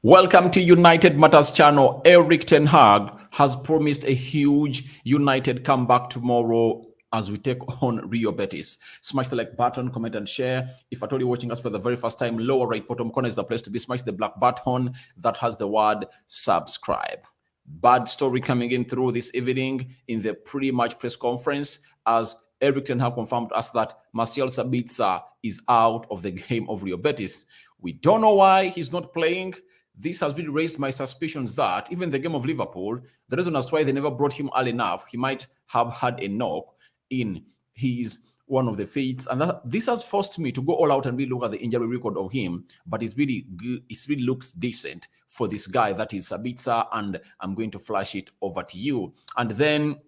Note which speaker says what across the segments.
Speaker 1: Welcome to United Matters channel. Eric Ten Hag has promised a huge United comeback tomorrow as we take on Rio Betis. Smash the like button, comment and share. If at all you're watching us for the very first time, lower right bottom corner is the place to be. Smash the black button that has the word subscribe. Bad story coming in through this evening in the pre-match press conference as Eric Ten Hag confirmed to us that Marcel Sabitzer is out of the game of Rio Betis. We don't know why he's not playing. This has really raised my suspicions that even the game of Liverpool, the reason as to why they never brought him early enough, he might have had a knock in his one of the feet, and this has forced me to go all out and really look at the injury record of him. But it's really good. It really looks decent for this guy that is Sabitzer, and I'm going to flash it over to you. And then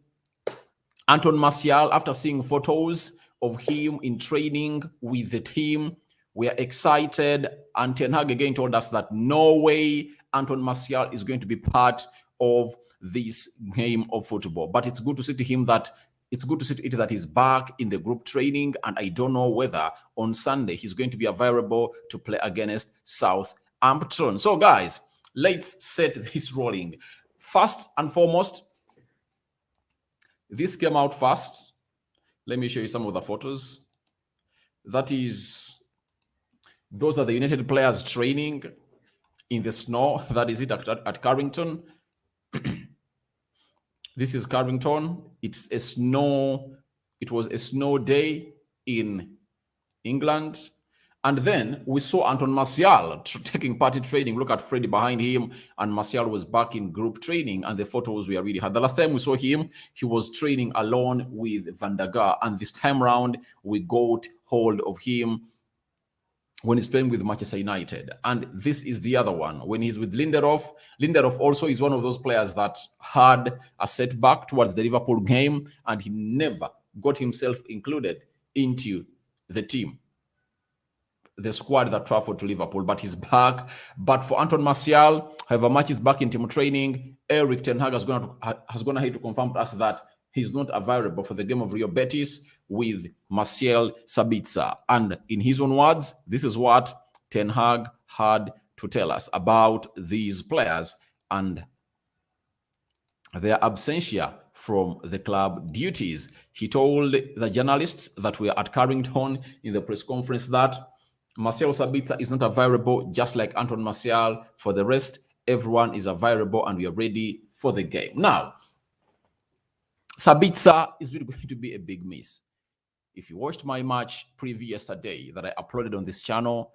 Speaker 1: Anton Martial, after seeing photos of him in training with the team, we are excited, and Ten Hag again told us that no way Anton Martial is going to be part of this game of football. But it's good to see to him that that he's back in the group training, and I don't know whether on Sunday he's going to be available to play against Southampton. So, guys, let's set this rolling. First and foremost, this came out fast. Let me show you some of the photos. Those are the United players training in the snow. That is it at Carrington. This is Carrington. It was a snow day in England. And then we saw Anton Martial taking part in training. Look at Freddie behind him. And Martial was back in group training. And the photos were really hard. The last time we saw him, he was training alone with Van der Gaar. And this time around, we got hold of him when he's playing with Manchester United. And this is the other one. When he's with Lindelof, Lindelof also is one of those players that had a setback towards the Liverpool game, and he never got himself included into the team, the squad that traveled to Liverpool, but he's back. But for Anton Martial, however much he's back in team training, Eric Ten Hag has gone ahead to confirm to us that he's not available for the game of Rio Betis with Marcel Sabitzer. And in his own words, this is what Ten Hag had to tell us about these players and their absentia from the club duties. He told the journalists that were at Carrington in the press conference that Marcel Sabitzer is not available, just like Anton Martial. For the rest, everyone is available and we are ready for the game. Now, Sabitzer is really going to be a big miss. If you watched my match preview yesterday that I uploaded on this channel,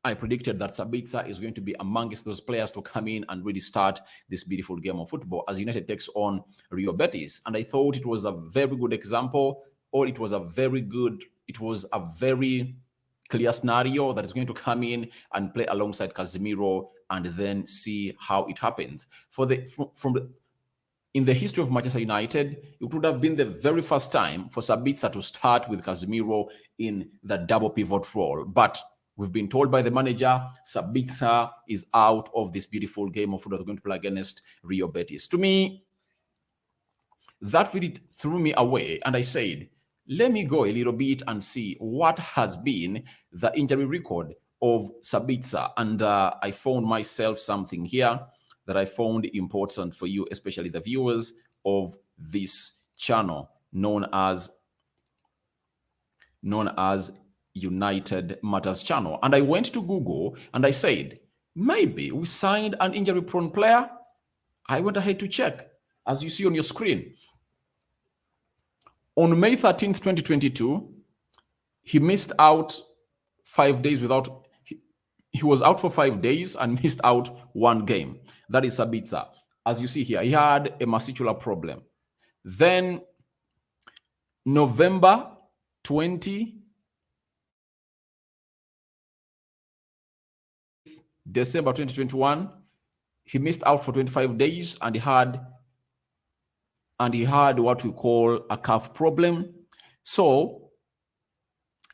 Speaker 1: I predicted that Sabitzer is going to be amongst those players to come in and really start this beautiful game of football as United takes on Rio Betis. And I thought it was a very good example, or it was a very clear scenario that is going to come in and play alongside Casemiro and then see how it happens. In the history of Manchester United, it would have been the very first time for Sabitzer to start with Casemiro in the double pivot role. But we've been told by the manager, Sabitzer is out of this beautiful game of football they're going to play against Rio Betis. To me, that really threw me away. And I said, let me go a little bit and see what has been the injury record of Sabitzer. And I found myself something here that I found important for you, especially the viewers of this channel, known as United Matters channel. And I went to Google and I said, maybe we signed an injury-prone player. I went ahead to check, as you see on your screen. On May 13th, 2022, he missed out 5 days without... He was out for 5 days and missed out one game. That is Sabitzer. As you see here, he had a muscular problem. Then November 20, December 2021, he missed out for 25 days and he had what we call a calf problem. So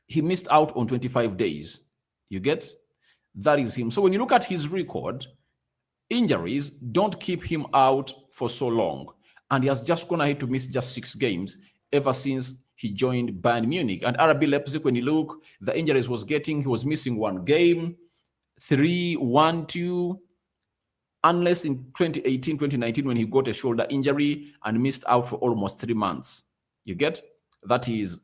Speaker 1: he missed out on 25 days. You get? That is him. So when you look at his record, injuries don't keep him out for so long. And he has just gone ahead to miss just 6 games ever since he joined Bayern Munich. And RB Leipzig, when you look, the injuries he was missing 1 game. 3-1-2, unless in 2018, 2019, when he got a shoulder injury and missed out for almost 3 months. You get? That is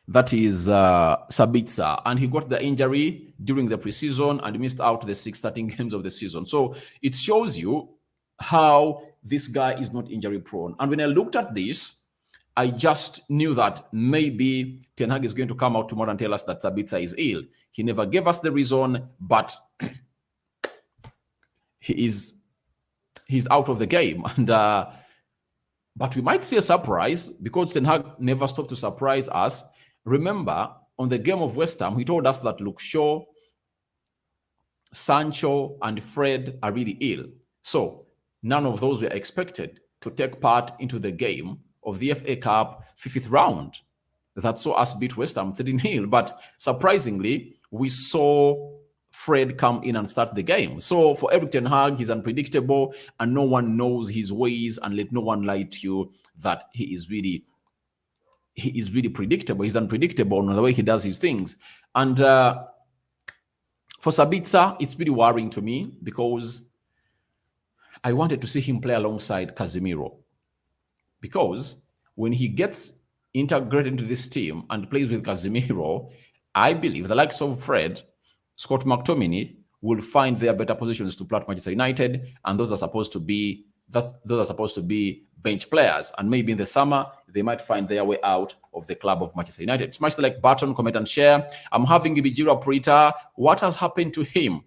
Speaker 1: Sabitzer, and he got the injury during the preseason and missed out the 6 starting games of the season. So it shows you how this guy is not injury prone. And when I looked at this, I just knew that maybe Ten Hag is going to come out tomorrow and tell us that Sabitzer is ill. He never gave us the reason, but he's out of the game. And but we might see a surprise because Ten Hag never stopped to surprise us. Remember, on the game of West Ham, he told us that Luke Shaw, Sancho, and Fred are really ill. So none of those were expected to take part into the game of the FA Cup 5th round that saw us beat West Ham 3-0. But surprisingly, we saw Fred come in and start the game. So for Erik ten Hag, he's unpredictable and no one knows his ways, and let no one lie to you that he is really predictable. He's unpredictable in the way he does his things. And for Sabitzer, it's really worrying to me because I wanted to see him play alongside Casemiro. Because when he gets integrated into this team and plays with Casemiro, I believe the likes of Fred, Scott McTominay will find their better positions to play at Manchester United, and those are supposed to be bench players. And maybe in the summer they might find their way out of the club of Manchester United. Smash the like button, comment and share. I'm having Ibijiro Prita. What has happened to him?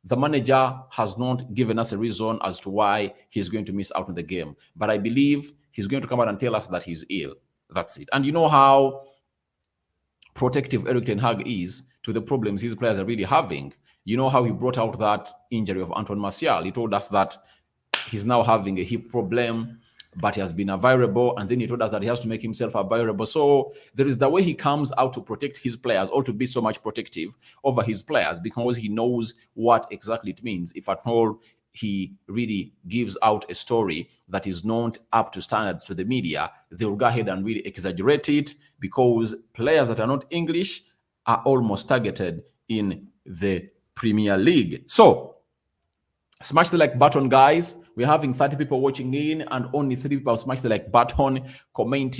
Speaker 1: The manager has not given us a reason as to why he's going to miss out on the game. But I believe he's going to come out and tell us that he's ill. That's it. And you know how protective Erik ten Hag is to the problems his players are really having. You know how he brought out that injury of Antoine Martial. He told us that he's now having a hip problem, but he has been available. And then he told us that he has to make himself available. So there is the way he comes out to protect his players, or to be so much protective over his players, because he knows what exactly it means. If at all he really gives out a story that is not up to standards to the media, they will go ahead and really exaggerate it, because players that are not English are almost targeted in the Premier League. So smash the like button, guys. We're having 30 people watching in and only 3 people smash the like button. Comment,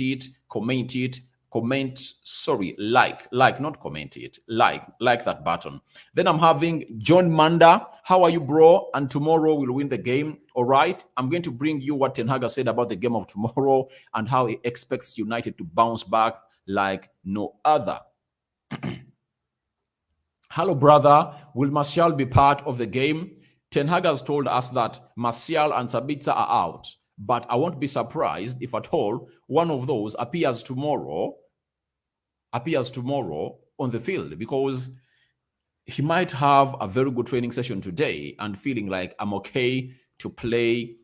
Speaker 1: not comment it. Like that button. Then I'm having John Manda. How are you, bro? And tomorrow we'll win the game. All right. I'm going to bring you what Ten Hag said about the game of tomorrow and how he expects United to bounce back like no other. Hello, brother. Will Martial be part of the game? Ten Hag has told us that Martial and Sabitzer are out, but I won't be surprised if at all one of those appears tomorrow on the field, because he might have a very good training session today and feeling like I'm okay to play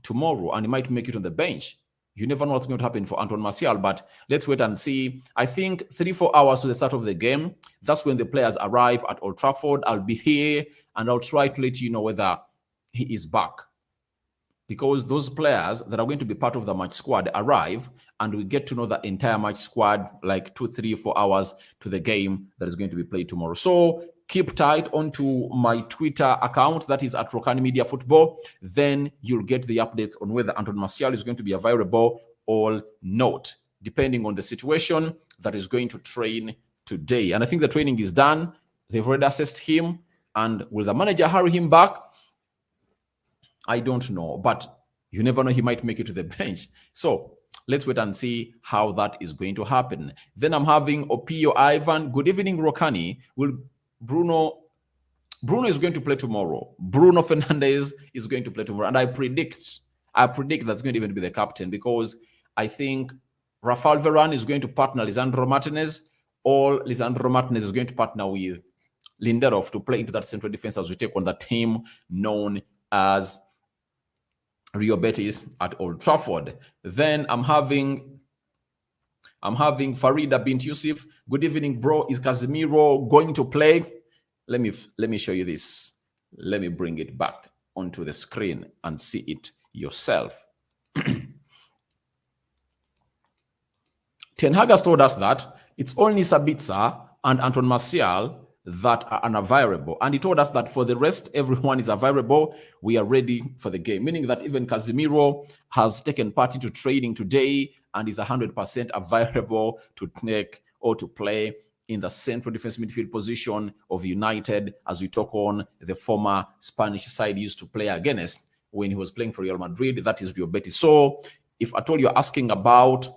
Speaker 1: tomorrow, and he might make it on the bench. You never know what's going to happen for Antoine Martial, but let's wait and see. I think 3-4 hours to the start of the game, that's when the players arrive at Old Trafford. I'll be here and I'll try to let you know whether he is back, because those players that are going to be part of the match squad arrive and we get to know the entire match squad like 2, 3, 4 hours to the game that is going to be played tomorrow. So keep tight onto my Twitter account, that is at Rokani Media Football. Then you'll get the updates on whether Antoine Martial is going to be available or not, depending on the situation that is going to train today. And I think the training is done. They've already assessed him. And will the manager hurry him back? I don't know. But you never know, he might make it to the bench. So let's wait and see how that is going to happen. Then I'm having Opio Ivan. Good evening, Rokani. Will Bruno is going to play tomorrow. Bruno Fernandes is going to play tomorrow. And I predict that's going to even be the captain, because I think Rafael Varane is going to partner Lisandro Martinez, or Lisandro Martinez is going to partner with Lindelof to play into that central defense as we take on the team known as Rio Betis at Old Trafford. Then I'm having Farida Bint Yusuf. Good evening, bro. Is Casemiro going to play? Let me show you this. Let me bring it back onto the screen and see it yourself. Ten Hag has told us that it's only Sabitzer and Antoine Martial that are unavailable. And he told us that for the rest, everyone is available. We are ready for the game, meaning that even Casemiro has taken part into training today and is 100% available to take or to play in the central defense midfield position of United, as we talk on the former Spanish side used to play against when he was playing for Real Madrid. That is Rio Betis. So if at all you're asking about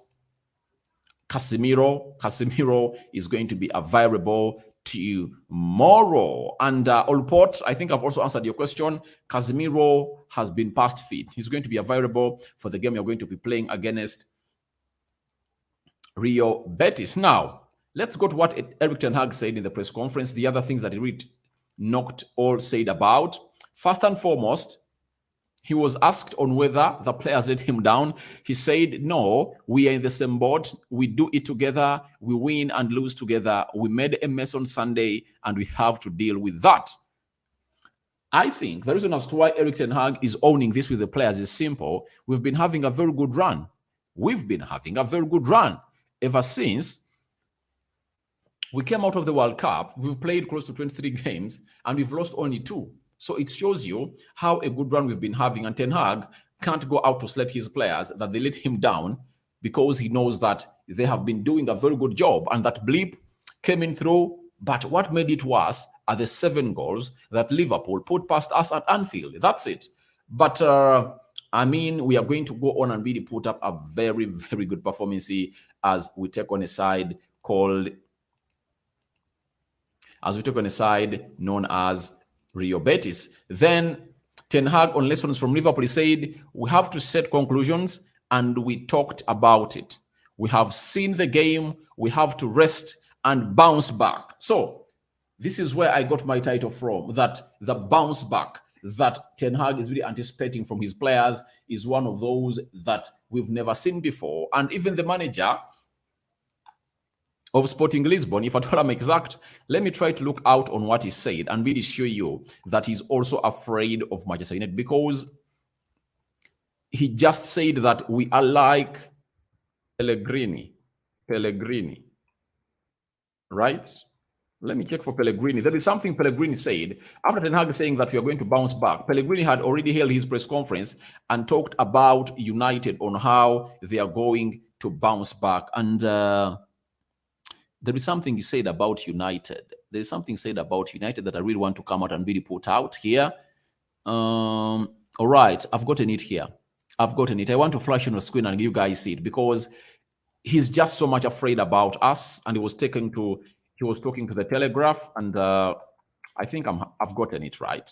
Speaker 1: Casemiro is going to be available tomorrow. And Allport, I think I've also answered your question. Casemiro has been past fit. He's going to be available for the game you're going to be playing against Rio Betis. Now, let's go to what Erik ten Hag said in the press conference. The other things that he really knocked all said about. First and foremost, he was asked on whether the players let him down. He said, no, we are in the same boat. We do it together. We win and lose together. We made a mess on Sunday, and we have to deal with that. I think the reason as to why Erik ten Hag is owning this with the players is simple. We've been having a very good run. We've been having a very good run ever since we came out of the World Cup. We've played close to 23 games, and we've lost only 2. So it shows you how a good run we've been having. And Ten Hag can't go out to sledge his players that they let him down, because he knows that they have been doing a very good job. And that blip came in through. But what made it worse are the 7 goals that Liverpool put past us at Anfield. That's it. But I mean, we are going to go on and really put up a very, very good performance as we take on a side known as Rio Betis. Then Ten Hag on lessons from Liverpool, he said, we have to set conclusions, and we talked about it. We have seen the game. We have to rest and bounce back. So this is where I got my title from, that the bounce back that Ten Hag is really anticipating from his players is one of those that we've never seen before. And even the manager of Sporting Lisbon, if at all I'm exact, let me try to look out on what he said and really show you that he's also afraid of Manchester United, because he just said that we are like Pellegrini, right? Let me check for Pellegrini. There is something Pellegrini said after Ten Hag saying that we are going to bounce back. Pellegrini had already held his press conference and talked about United on how they are going to bounce back. And there is something he said about United. There is something said about United that I really want to come out and really put out here. All right, I've gotten it here. I want to flash on the screen and you guys see it, because he's just so much afraid about us. And he was talking to the Telegraph, and I think I've gotten it right.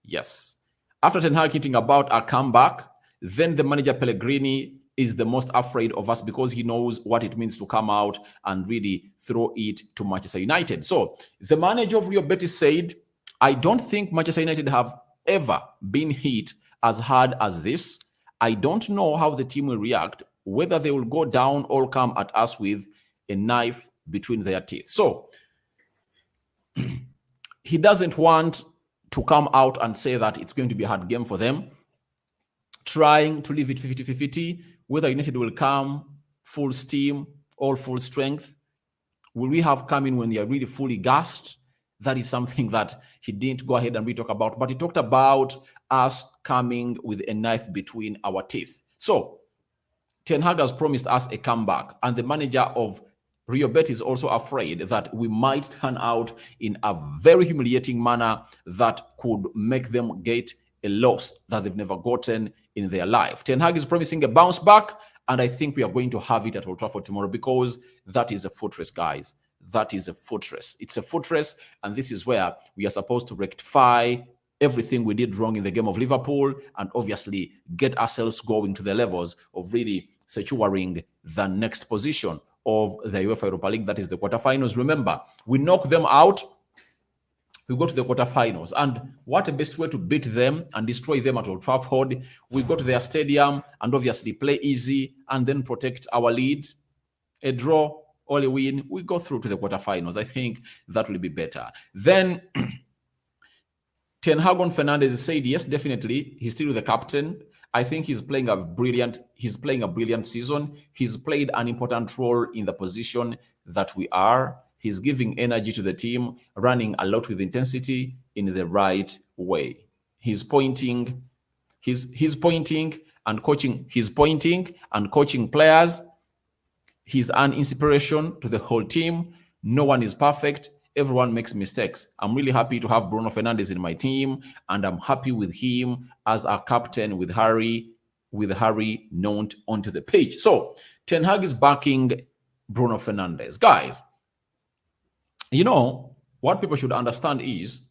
Speaker 1: Yes. After Ten Hag hinting about our comeback, then the manager Pellegrini is the most afraid of us, because he knows what it means to come out and really throw it to Manchester United. So the manager of Rio Betis said, I don't think Manchester United have ever been hit as hard as this. I don't know how the team will react, whether they will go down or come at us with a knife between their teeth. So he doesn't want to come out and say that it's going to be a hard game for them, trying to leave it 50-50, whether United will come full steam or full strength. Will we have come in when they are really fully gassed? That is something that he didn't go ahead and really talk about, but he talked about us coming with a knife between our teeth. So Ten Hag has promised us a comeback, and the manager of Rio Betis is also afraid that we might turn out in a very humiliating manner that could make them get a loss that they've never gotten in their life. Ten Hag is promising a bounce back, and I think we are going to have it at Old Trafford tomorrow, because that is a fortress, guys. That is a fortress. It's a fortress, and this is where we are supposed to rectify everything we did wrong in the game of Liverpool, and obviously get ourselves going to the levels of really securing the next position of the UEFA Europa League, that is the quarterfinals. Remember, we knock them out, we go to the quarterfinals, and what a best way to beat them and destroy them at Old Trafford. We go to their stadium and obviously play easy and then protect our lead. A draw or a win, we go through to the quarterfinals. I think that will be better. Then Ten Hag on Fernandes said, yes, definitely, he's still the captain. I think he's playing a brilliant season. He's played an important role in the position that we are. He's giving energy to the team, running a lot with intensity in the right way. He's pointing and coaching. He's pointing and coaching players. He's an inspiration to the whole team. No one is perfect. Everyone makes mistakes. I'm really happy to have Bruno Fernandes in my team, and I'm happy with him as our captain with Harry known onto the pitch. So Ten Hag is backing Bruno Fernandes. Guys, you know, what people should understand is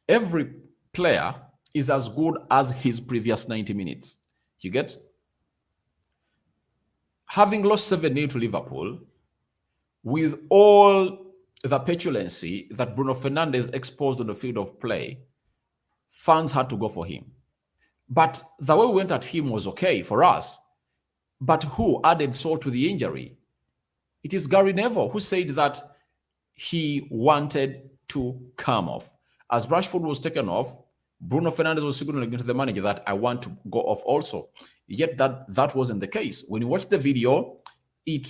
Speaker 1: every player is as good as his previous 90 minutes. You get? Having lost 7-0 to Liverpool, with all the petulancy that Bruno Fernandes exposed on the field of play, fans had to go for him. But the way we went at him was okay for us. But who added salt to the injury? It is Gary Neville, who said that he wanted to come off. As Rashford was taken off, Bruno Fernandes was signaling to the manager that I want to go off also. Yet that wasn't the case. When you watch the video, it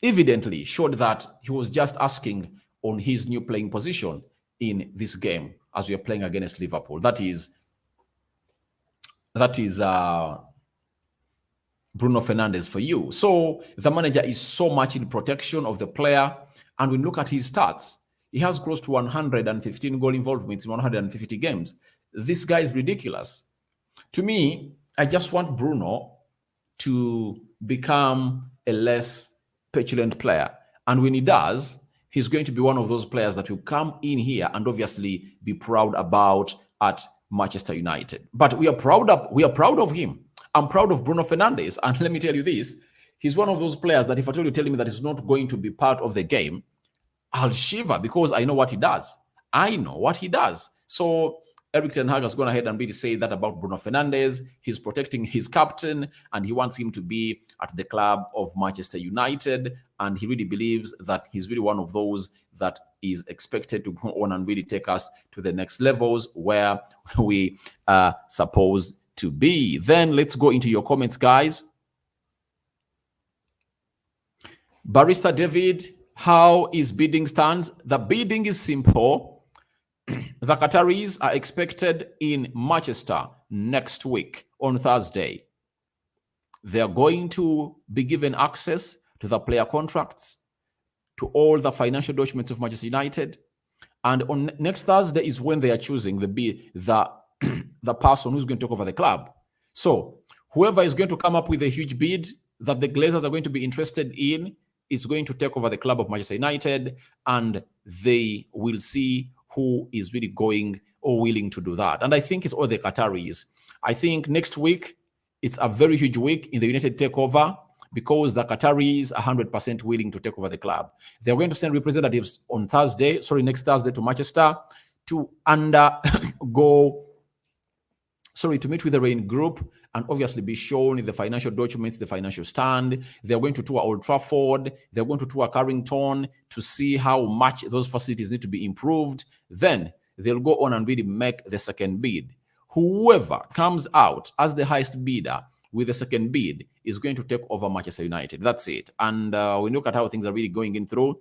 Speaker 1: evidently showed that he was just asking on his new playing position in this game as we are playing against Liverpool. That is Bruno Fernandes for you. So the manager is so much in protection of the player. And when you look at his stats, he has close to 115 goal involvements in 150 games. This guy is ridiculous. To me, I just want Bruno to become a less petulant player. And when he does, he's going to be one of those players that will come in here and obviously be proud about at Manchester United. But we are proud of him. I'm proud of Bruno Fernandes. And let me tell you this, he's one of those players that if at all you tell me that he's not going to be part of the game, I'll shiver because I know what he does. I know what he does. So Erik ten Hag has gone ahead and really said that about Bruno Fernandes. He's protecting his captain and he wants him to be at the club of Manchester United. And he really believes that he's really one of those that is expected to go on and really take us to the next levels where we are supposed to be. Then let's go into your comments, guys. Barrister David, how is bidding stands? The bidding is simple. The Qataris are expected in Manchester next week on Thursday. They are going to be given access to the player contracts, to all the financial documents of Manchester United. And on next Thursday is when they are choosing the person who's going to take over the club. So whoever is going to come up with a huge bid that the Glazers are going to be interested in is going to take over the club of Manchester United, and they will see who is really going or willing to do that. And I think it's all the Qataris. I think next week, it's a very huge week in the United takeover because the Qataris are 100% willing to take over the club. They're going to send representatives on next Thursday to Manchester to to meet with the Rain Group and obviously be shown the financial documents, the financial stand. They're going to tour Old Trafford. They're going to tour Carrington to see how much those facilities need to be improved. Then they'll go on and really make the second bid. Whoever comes out as the highest bidder with the second bid is going to take over Manchester United. That's it. And when you look at how things are really going in through,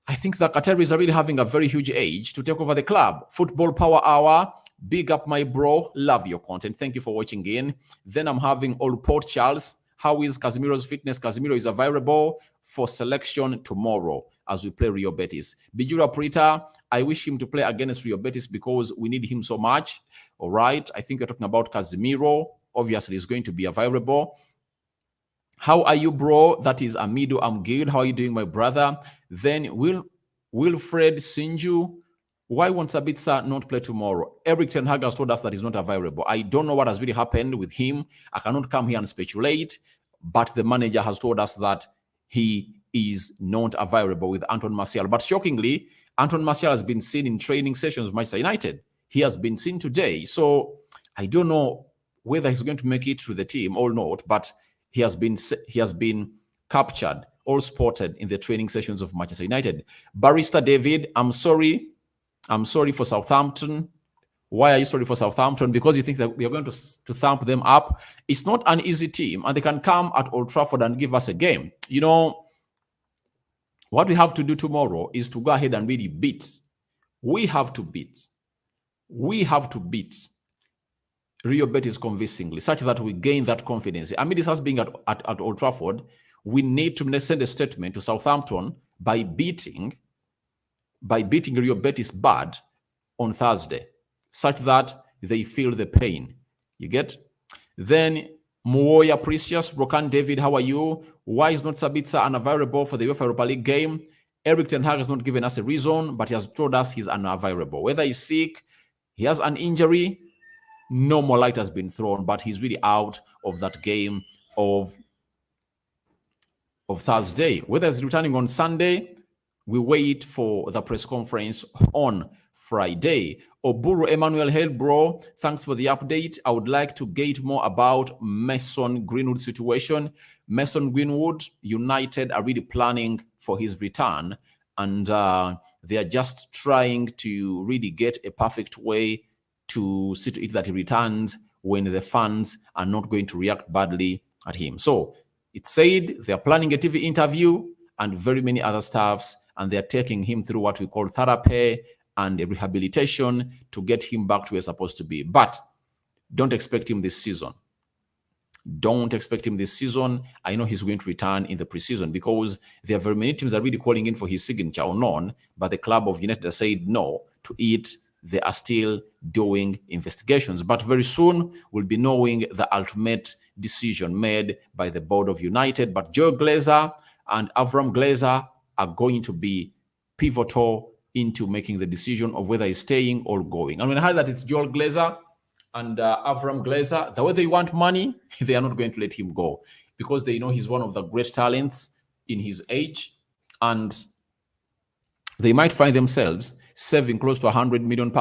Speaker 1: I think the Qataris are really having a very huge age to take over the club. Football Power Hour. Big up, my bro. Love your content. Thank you for watching in. Then I'm having Old Port Charles. How is Casemiro's fitness? Casemiro is available for selection tomorrow as we play Rio Betis. Bijura Prita, I wish him to play against Rio Betis because we need him so much. All right. I think you're talking about Casemiro. Obviously, he's going to be available. How are you, bro? That is Amido. I'm good. How are you doing, my brother? Then Wilfred Sinju. Why won't Sabitzer not play tomorrow? Erik ten Hag has told us that he's not available. I don't know what has really happened with him. I cannot come here and speculate, but the manager has told us that he is not available with Anton Martial. But shockingly, Anton Martial has been seen in training sessions with Manchester United. He has been seen today. So I don't know whether he's going to make it to the team or not, but he has been captured or spotted in the training sessions of Manchester United. Barrister David, I'm sorry for Southampton. Why are you sorry for Southampton? Because you think that we are going to thump them up. It's not an easy team, and they can come at Old Trafford and give us a game. You know, What we have to do tomorrow is to go ahead and really beat. We have to beat. We have to beat Rio Betis convincingly, such that we gain that confidence. I mean, this has been at Old Trafford. We need to send a statement to Southampton by beating Rio Betis bad on Thursday, such that they feel the pain. You get? Then Muoya Precious, Brokan David, how are you? Why is not Sabitzer unavailable for the UEFA Europa League game? Eric Ten Hag has not given us a reason, but he has told us he's unavailable. Whether he's sick, he has an injury, no more light has been thrown, but he's really out of that game of Thursday. Whether he's returning on Sunday, we wait for the press conference on Friday. Oburu Emmanuel, hey bro, thanks for the update. I would like to get more about Mason Greenwood situation. Mason Greenwood, United are really planning for his return, and they are just trying to really get a perfect way to see to it that he returns when the fans are not going to react badly at him. So it said they are planning a TV interview and very many other stuffs, and they're taking him through what we call therapy and a rehabilitation to get him back to where he's supposed to be. But don't expect him this season. Don't expect him this season. I know he's going to return in the preseason because there are very many teams that are really calling in for his signature on loan, but the club of United has said no to it. They are still doing investigations, but very soon we'll be knowing the ultimate decision made by the board of United. But Joe Glazer and Avram Glazer are going to be pivotal into making the decision of whether he's staying or going. And when I heard that it's Joel Glazer and Avram Glazer, the way they want money, they are not going to let him go because they know he's one of the great talents in his age, and they might find themselves saving close to £100 million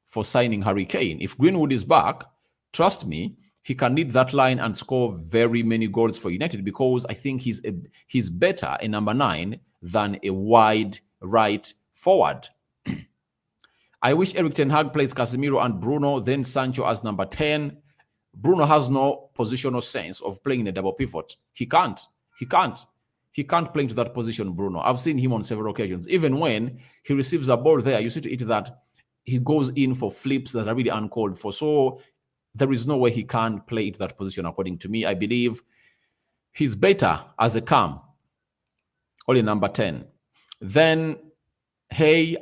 Speaker 1: for signing Harry Kane. If Greenwood is back, trust me, he can lead that line and score very many goals for United because I think he's better a number 9 than a wide right forward. I wish Eric Ten Hag plays Casemiro and Bruno, then Sancho as number 10. Bruno has no positional sense of playing in a double pivot. He can't play into that position, Bruno. I've seen him on several occasions. Even when he receives a ball there, you see to it that he goes in for flips that are really uncalled for. So there is no way he can play into that position, according to me. I believe he's better as a cam, only number 10. Then, hey,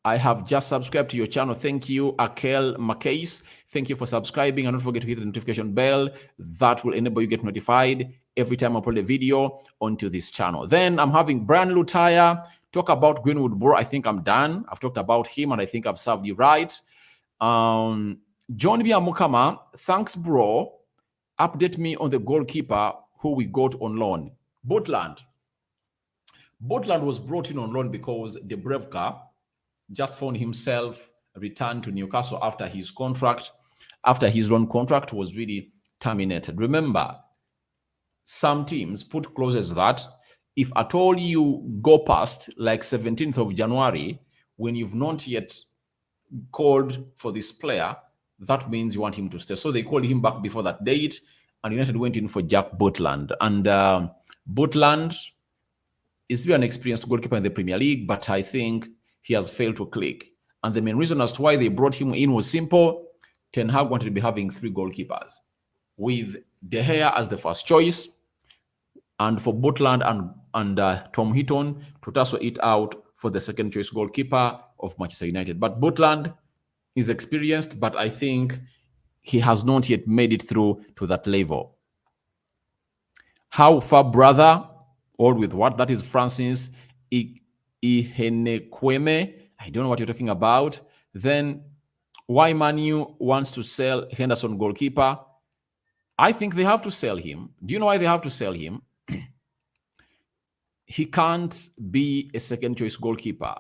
Speaker 1: I have just subscribed to your channel. Thank you, Akel Macase. Thank you for subscribing. And don't forget to hit the notification bell. That will enable you to get notified every time I upload a video onto this channel. Then I'm having Brian Lutaya talk about Greenwood, bro. I think I'm done. I've talked about him, and I think I've served you right. John Biamukama, thanks, bro. Update me on the goalkeeper who we got on loan. Botland was brought in on loan because Debrecka just found himself returned to Newcastle after his loan contract was really terminated. Remember, some teams put clauses that if at all you go past like 17th of January, when you've not yet called for this player, that means you want him to stay. So they called him back before that date, and United went in for Jack Butland. And Butland is really an experienced goalkeeper in the Premier League, but I think he has failed to click. And the main reason as to why they brought him in was simple. Ten Hag wanted to be having 3 goalkeepers, with De Gea as the first choice, and for Butland and Tom Heaton to tussle it out for the second choice goalkeeper of Manchester United. But Butland is experienced, but I think he has not yet made it through to that level. How far, brother? All with what? That is Francis Ihenekweme. I don't know what you're talking about. Then why Manu wants to sell Henderson goalkeeper? I think they have to sell him. Do you know why they have to sell him? He can't be a second choice goalkeeper.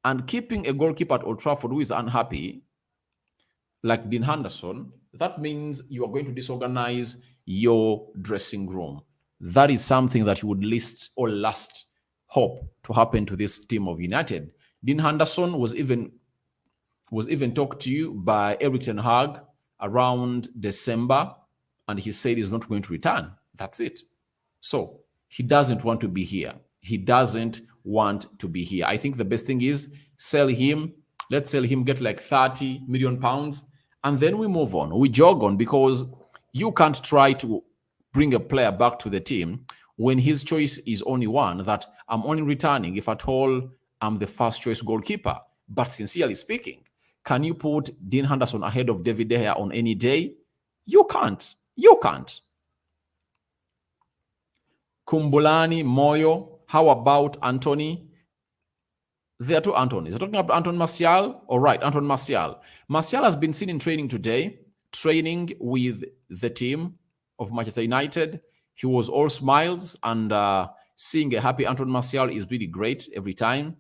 Speaker 1: And keeping a goalkeeper at Old Trafford who is unhappy, like Dean Henderson, that means you are going to disorganize your dressing room. That is something that you would last hope to happen to this team of United. Dean Henderson was even talked to by Eric Ten Hag around December, and he said he's not going to return. That's it. So he doesn't want to be here. He doesn't want to be here. I think the best thing is sell him. Let's sell him, get like 30 million pounds, and then we move on. We jog on, because you can't try to bring a player back to the team when his choice is only one, that I'm only returning if at all I'm the first choice goalkeeper. But sincerely speaking, can you put Dean Henderson ahead of David De Gea on any day? You can't. You can't. Kumbulani, Moyo, how about Anthony? There are two Antonys. You're talking about Anton Martial? All right, Anton Martial. Martial has been seen in training today, training with the team of Manchester United. He was all smiles, and seeing a happy Anton Martial is really great every time.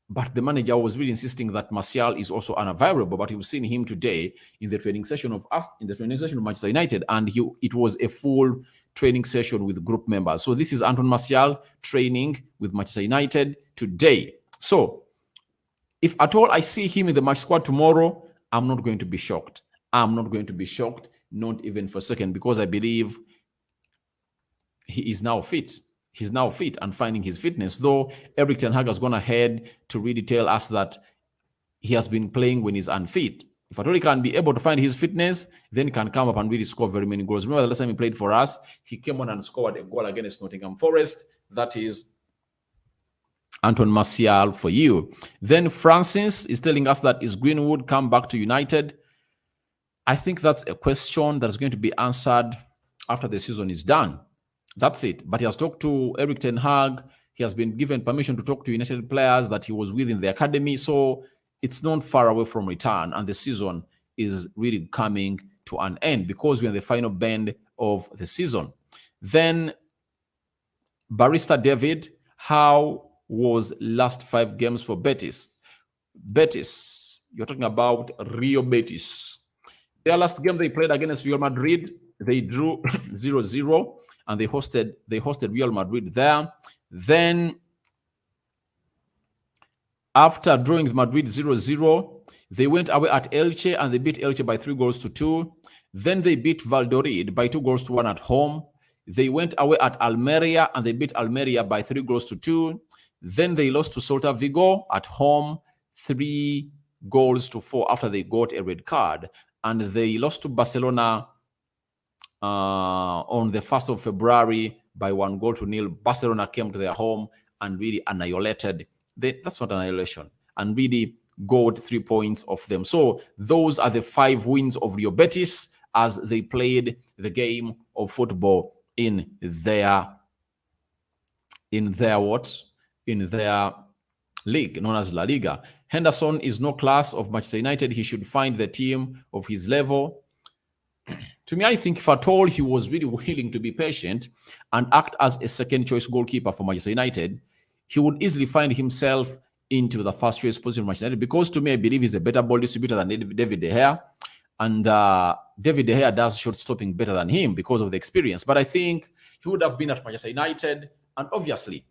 Speaker 1: But the manager was really insisting that Martial is also unavailable. But you've seen him today in the training session of Manchester United, and it was a full training session with group members. So this is Anton Martial training with Manchester United today. So if at all I see him in the match squad tomorrow, I'm not going to be shocked. I'm not going to be shocked, not even for a second, because I believe he is now fit. He's now fit and finding his fitness, though Erik ten Hag has gone ahead to really tell us that he has been playing when he's unfit. If at all he can be able to find his fitness, then he can come up and really score very many goals. Remember the last time he played for us, he came on and scored a goal against Nottingham Forest. That is Anton Martial for you. Then Francis is telling us that is Greenwood come back to United? I think that's a question that's going to be answered after the season is done. That's it. But he has talked to Erik ten Hag. He has been given permission to talk to United players that he was with in the academy. So it's not far away from return. And the season is really coming to an end because we're in the final bend of the season. Then Barrister David, how was last 5 games for Betis? Betis, you're talking about Rio Betis. Their last game they played against Real Madrid, they drew 0-0. And they hosted Real Madrid there. Then, after drawing with Madrid 0-0, they went away at Elche and they beat Elche by 3-2. Then they beat Valladolid by 2-1 at home. They went away at Almeria and they beat Almeria by 3-2. Then they lost to Celta Vigo at home 3-4 after they got a red card. And they lost to Barcelona on the 1st of February by 1-0. Barcelona came to their home and really annihilated. That's not annihilation. And really got 3 points off them. So those are the 5 wins of Rio Betis as they played the game of football in their league known as La Liga. Henderson is no class of Manchester United. He should find the team of his level. To me, I think if at all he was really willing to be patient and act as a second choice goalkeeper for Manchester United, he would easily find himself into the first choice position of Manchester United, because to me, I believe he's a better ball distributor than David De Gea. And David De Gea does short stopping better than him because of the experience. But I think he would have been at Manchester United and obviously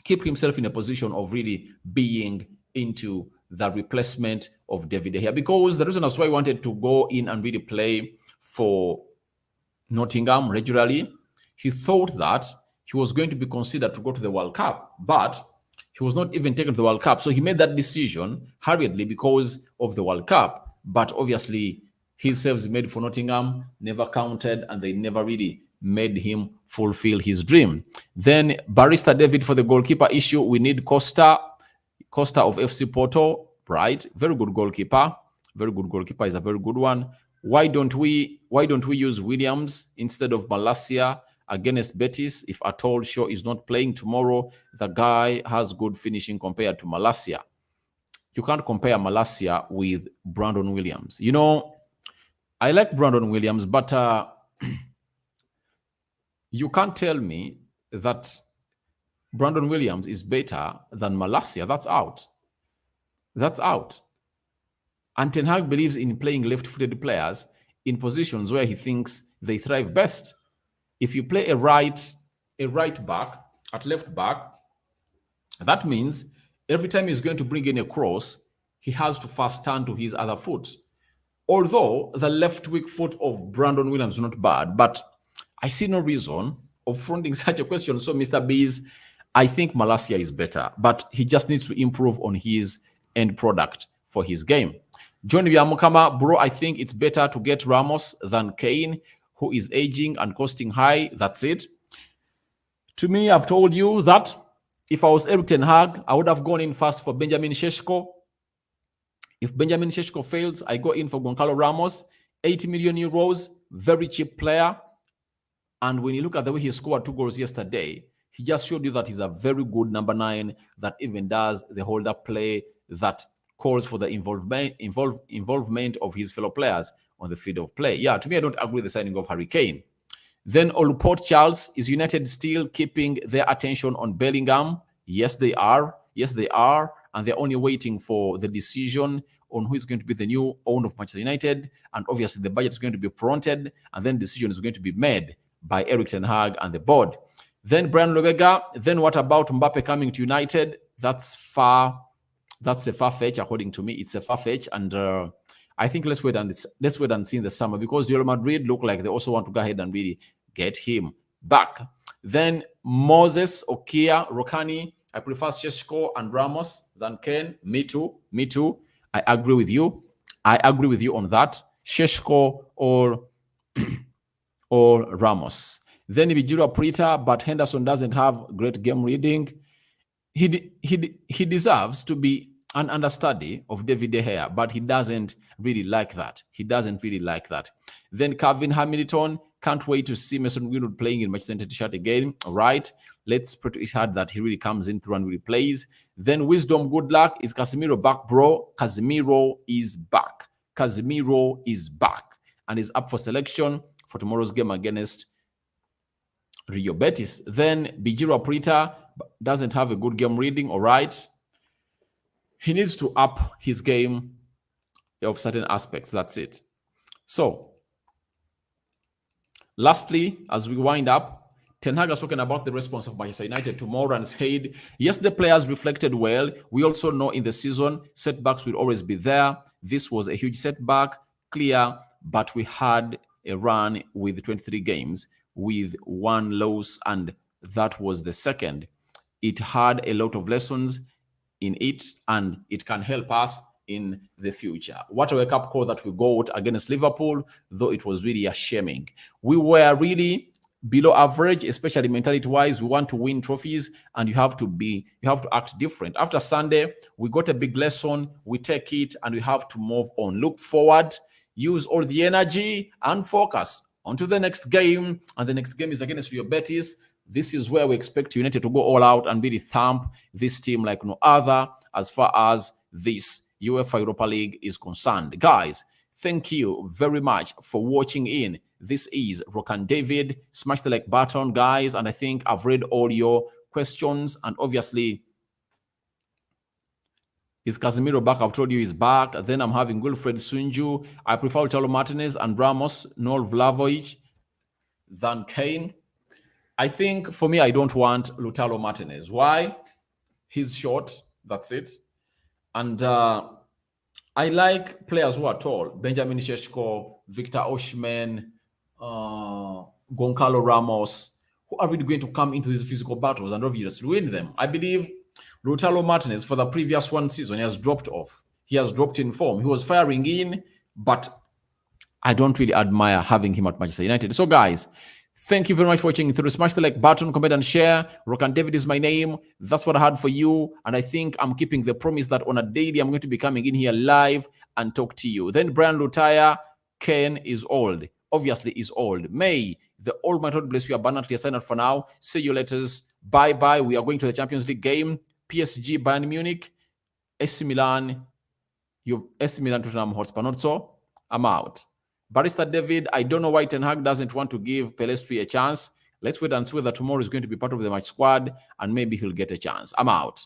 Speaker 1: keep himself in a position of really being into the replacement of David De Gea, because the reason as why he wanted to go in and really play for Nottingham regularly, he thought that he was going to be considered to go to the World Cup, but he was not even taken to the World Cup. So he made that decision hurriedly because of the World Cup. But obviously, his saves made for Nottingham never counted, and they never really made him fulfill his dream. Then Barrister David, for the goalkeeper issue, we need Costa of FC Porto, right? Very good goalkeeper. Very good goalkeeper is a very good one. Why don't we use Williams instead of Malacia against Betis? If at all Shaw is not playing tomorrow, the guy has good finishing compared to Malacia. You can't compare Malacia with Brandon Williams. You know, I like Brandon Williams, but you can't tell me that Brandon Williams is better than Malacia. That's out. That's out. And Ten Hag believes in playing left-footed players in positions where he thinks they thrive best. If you play a right back at left back, that means every time he's going to bring in a cross, he has to first turn to his other foot. Although the left weak foot of Brandon Williams is not bad, but I see no reason of fronting such a question. So, Mr. Bees, I think Malacia is better, but he just needs to improve on his end product for his game. John Yamukama, bro, I think it's better to get Ramos than Kane, who is aging and costing high. That's it. To me, I've told you that if I was Erik ten Hag, I would have gone in first for Benjamin Šeško. If Benjamin Šeško fails, I go in for Goncalo Ramos, 80 million euros, very cheap player. And when you look at the way he scored 2 goals yesterday, he just showed you that he's a very good number 9 that even does the hold-up play that calls for the involvement of his fellow players on the field of play. Yeah, to me, I don't agree with the signing of Harry Kane. Then Oluport Charles, is United still keeping their attention on Bellingham? Yes, they are. Yes, they are. And they're only waiting for the decision on who is going to be the new owner of Manchester United. And obviously, the budget is going to be fronted, and then decision is going to be made by Erik ten Hag and the board. Then Brian Lobega. Then what about Mbappe coming to United? That's far. That's a far fetch, according to me. It's a far fetch, and I think let's wait and see in the summer, because Real Madrid look like they also want to go ahead and really get him back. Then Moses Okia Rokani. I prefer Šeško and Ramos than Kane. Me too. Me too. I agree with you. I agree with you on that. Šeško or Ramos. Then Ibijiro Prita, but Henderson doesn't have great game reading. He deserves to be an understudy of David De Gea, but he doesn't really like that. He doesn't really like that. Then Calvin Hamilton, can't wait to see Mason Greenwood playing in Manchester United shirt again. All right. Let's pray to his heart that he really comes in through and really plays. Then Wisdom, good luck. Is Casemiro back, bro? Casemiro is back. Casemiro is back and is up for selection for tomorrow's game against Rio Betis. Then Bijiro Prita doesn't have a good game reading. All right. He needs to up his game of certain aspects. That's it. So, lastly, as we wind up, Ten Hag has spoken about the response of Manchester United tomorrow and said, yes, the players reflected well. We also know in the season, setbacks will always be there. This was a huge setback, clear, but we had a run with 23 games with 1 loss, and that was the second. It had a lot of lessons in it, and it can help us in the future. What a wake-up call that we got against Liverpool, though it was really shaming. We were really below average, especially mentality-wise. We want to win trophies, and you have to act different. After Sunday, we got a big lesson. We take it, and we have to move on. Look forward, use all the energy, and focus onto the next game. And the next game is against Rio Betis. This is where we expect United to go all out and really thump this team like no other as far as this UEFA Europa League is concerned. Guys, thank you very much for watching in. This is Rokan David. Smash the like button, guys. And I think I've read all your questions. And obviously, is Casemiro back? I've told you he's back. Then I'm having Wilfred Sunju. I prefer Lautaro Martinez and Ramos, Nol Vlahovic than Kane. I think for me, I don't want Lautaro Martinez. Why? He's short. That's it. And I like players who are tall. Benjamin Šeško, Victor Osimhen, Goncalo Ramos, who are really going to come into these physical battles and obviously win them. I believe Lautaro Martinez, for the previous one season, he has dropped off. He has dropped in form. He was firing in, but I don't really admire having him at Manchester United. So, guys, thank you very much for watching through. Smash the like button, comment, and share. Rokan David is my name. That's what I had for you. And I think I'm keeping the promise that on a daily, I'm going to be coming in here live and talk to you. Then Brian Lutaya, Ken is old. Obviously, is old. May the Almighty God bless you abundantly. Sign up for now. See you later. Bye-bye. We are going to the Champions League game. PSG, Bayern Munich, AC Milan. AC Milan, Tottenham Hotspur. Not so. I'm out. Barrister David, I don't know why Ten Hag doesn't want to give Pelestri a chance. Let's wait and see whether tomorrow is going to be part of the match squad, and maybe he'll get a chance. I'm out.